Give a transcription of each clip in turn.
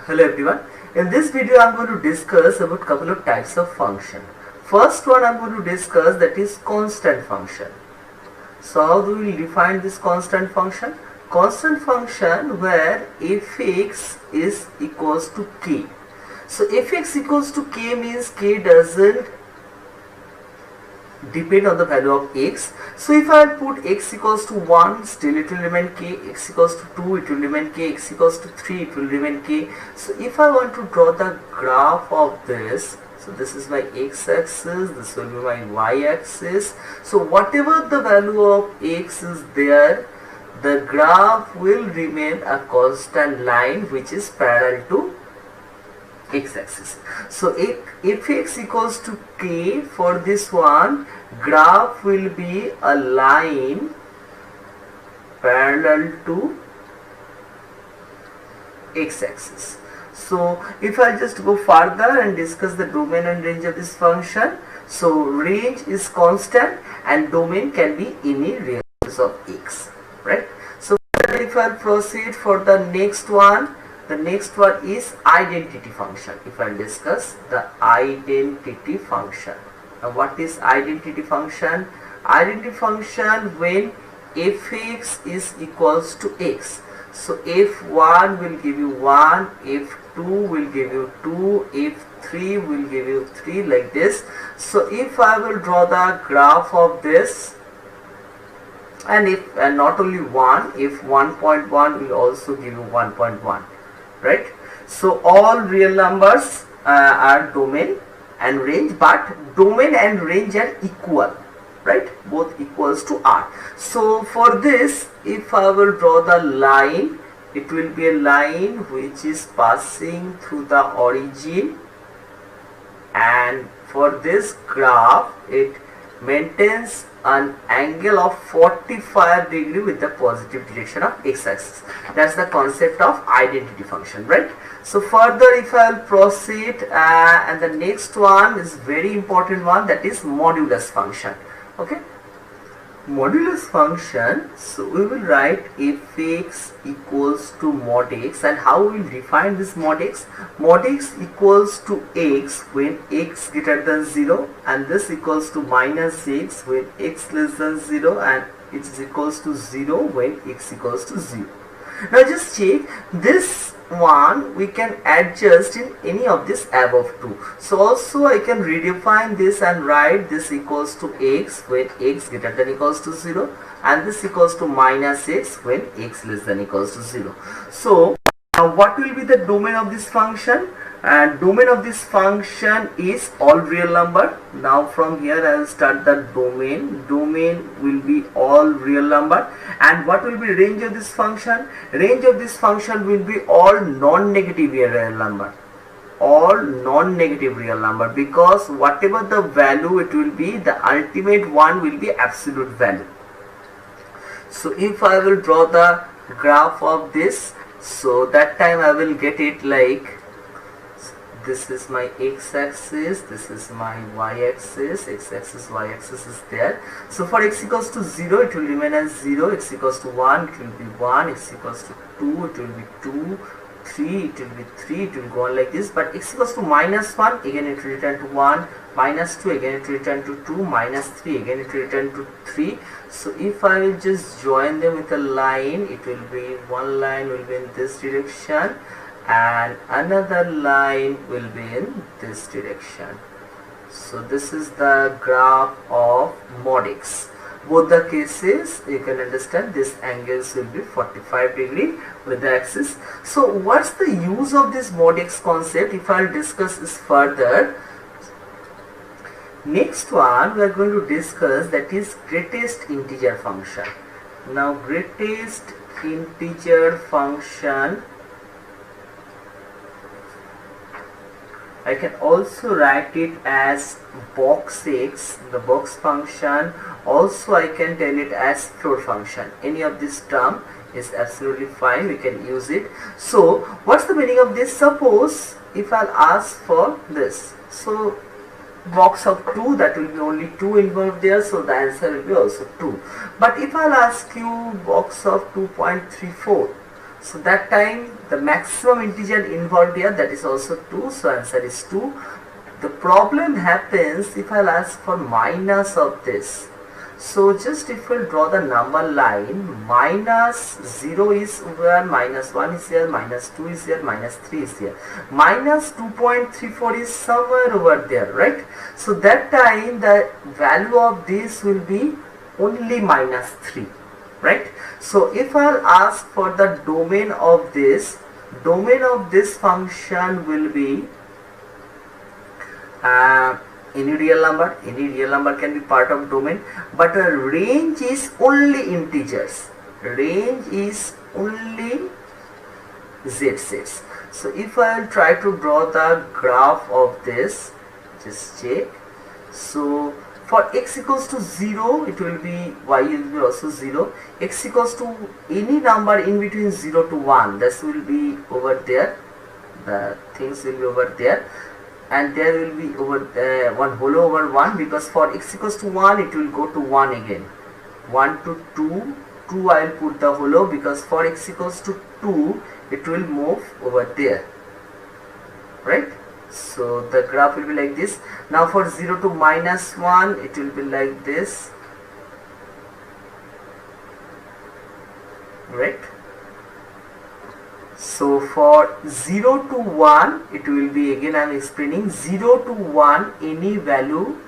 Hello everyone. In this video I am going to discuss about couple of types of function. First one I am going to discuss, that is constant function. So how do we define this constant function? Constant function where fx is equals to k. So fx equals to k means k doesn't depend on the value of x. So if I put x equals to 1, still it will remain k, x equals to 2, it will remain k, x equals to 3, it will remain k. So if I want to draw the graph of this, so this is my x-axis, this will be my y-axis. So whatever the value of x is there, the graph will remain a constant line which is parallel to x-axis. So if x equals to k, for this one graph will be a line parallel to x-axis. So if I just go further and discuss the domain and range of this function, so range is constant and domain can be any real values of x, right? So if I proceed for the next one, the next one is identity function. If I discuss the identity function. Now what is identity function? Identity function when fx is equals to x. So f1 will give you 1, f2 will give you 2, f3 will give you 3, like this. So if I will draw the graph of this, and if not only 1, if 1.1 will also give you 1.1. Right? So all real numbers are domain and range, but domain and range are equal, right? Both equals to r. So for this, if I will draw the line, it will be a line which is passing through the origin, and for this graph it maintains an angle of 45 degree with the positive direction of x-axis. That's the concept of identity function, right? So further if I will proceed, and the next one is very important one, that is modulus function. Okay, modulus function. So we will write fx equals to mod x, and how we will define this mod x? Mod x equals to x when x greater than 0, and this equals to minus x when x less than 0, and it is equals to 0 when x equals to 0. Now just check this one, we can adjust in any of this above two. So also I can redefine this and write this equals to x when x greater than equals to 0, and this equals to minus x when x less than equals to 0. So now what will be the domain of this function? And domain of this function is all real number. Now from here I will start the domain. Domain will be all real number. And what will be range of this function? Range of this function will be all non-negative real number. All non-negative real number, because whatever the value it will be, the ultimate one will be absolute value. So if I will draw the graph of this, so that time I will get it like, this is my x-axis, this is my y-axis, x-axis, y-axis is there. So for x equals to 0, it will remain as 0, x equals to 1, it will be 1, x equals to 2, it will be 2, 3, it will be 3, it will go on like this. But x equals to minus 1, again it will return to 1, minus 2, again it will return to 2, minus 3, again it will return to 3. So if I will just join them with a line, it will be, one line will be in this direction, and another line will be in this direction. So this is the graph of mod x. Both the cases you can understand this angles will be 45 degree with the axis. So what's the use of this mod x concept? If I'll discuss this further, next one we are going to discuss, that is greatest integer function. Now greatest integer function, I can also write it as box x, the box function. Also I can tell it as float function. Any of this term is absolutely fine, we can use it. So what's the meaning of this? Suppose if I'll ask for this, so box of 2, that will be only 2 involved there, so the answer will be also 2. But if I'll ask you box of 2.34, So that time the maximum integer involved here, that is also 2, so answer is 2. The problem happens if I'll ask for minus of this. So just if we'll draw the number line, minus 0 is here, minus 1 is here, minus 2 is here, minus 3 is here, minus 2.34 is somewhere over there, right? So that time the value of this will be only minus 3, right? So if I'll ask for the domain of this function will be any real number can be part of domain, but a range is only integers, range is only z sets. So if I will try to draw the graph of this, just check. So for x equals to 0, it will be, y will be also 0, x equals to any number in between 0 to 1, this will be over there, the things will be over there, and there will be over one hollow over 1, because for x equals to 1 it will go to 1 again, 1 to 2 I will put the hollow, because for x equals to 2 it will move over there, right? So the graph will be like this. Now for 0 to minus 1 it will be like this, right? So for 0 to 1 it will be, again I am explaining, 0 to 1 any value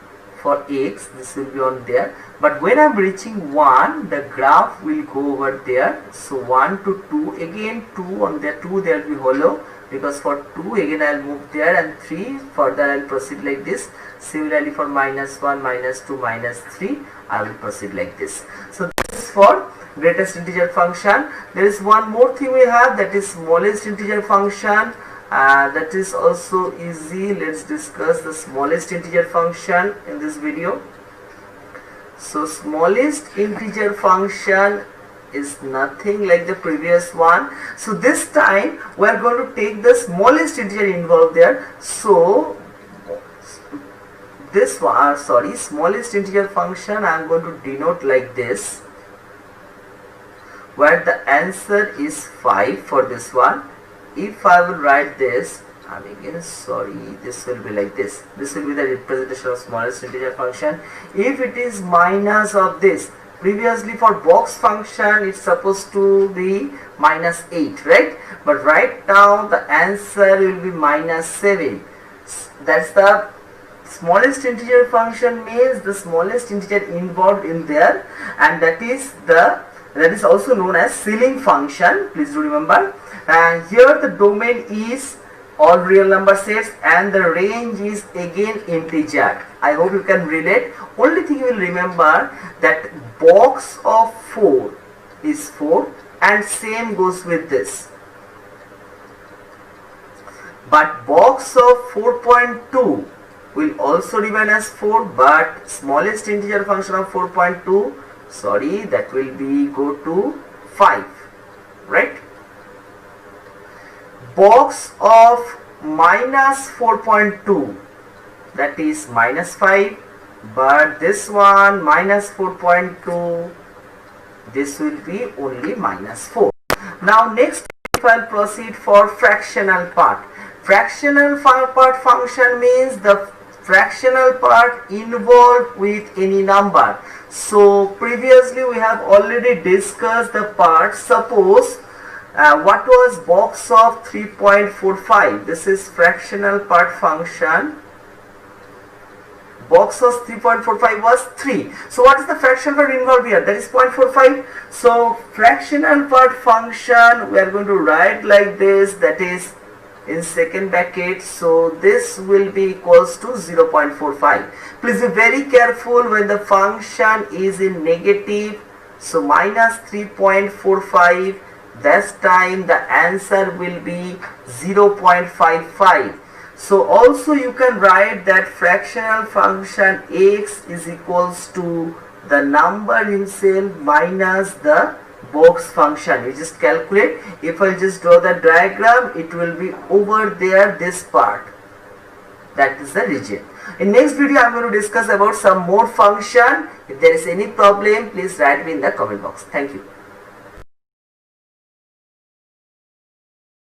for x, this will be on there, but when I am reaching 1 the graph will go over there. So 1 to 2, again 2 on there, 2 there will be hollow, because for 2 again I will move there, and 3 further I will proceed like this. Similarly for minus 1, minus 2, minus 3 I will proceed like this. So this is for greatest integer function. There is one more thing we have, that is smallest integer function. That is also easy. Let's discuss the smallest integer function in this video. So smallest integer function is nothing like the previous one. So this time we are going to take the smallest integer involved there. So this one, smallest integer function I am going to denote like this, where the answer is 5 for this one. If I will write this, this will be like this. This will be the representation of smallest integer function. If it is minus of this, previously for box function it's supposed to be minus 8, right? But right now the answer will be minus 7. That's the smallest integer function, means the smallest integer involved in there, and that is also known as ceiling function. Please do remember. And here the domain is all real number sets and the range is again integer. I hope you can relate. Only thing you will remember that box of 4 is 4, and same goes with this. But box of 4.2 will also remain as 4, but smallest integer function of 4.2, that will be go to 5, right? Box of minus 4.2, that is minus 5, but this one minus 4.2, this will be only minus 4. Now next, if I will proceed for fractional part. Fractional part function means the fractional part involved with any number. So previously we have already discussed the part. Suppose what was box of 3.45? This is fractional part function. Box of 3.45 was 3. So what is the fractional part involved here? That is 0.45. So fractional part function we are going to write like this, that is in second bracket. So this will be equals to 0.45. Please be very careful when the function is in negative. So minus 3.45, this time the answer will be 0.55. So also you can write that fractional function x is equals to the number himself minus the box function. You just calculate. If I just draw the diagram, it will be over there, this part. That is the region. In next video I am going to discuss about some more function. If there is any problem, please write me in the comment box. Thank you.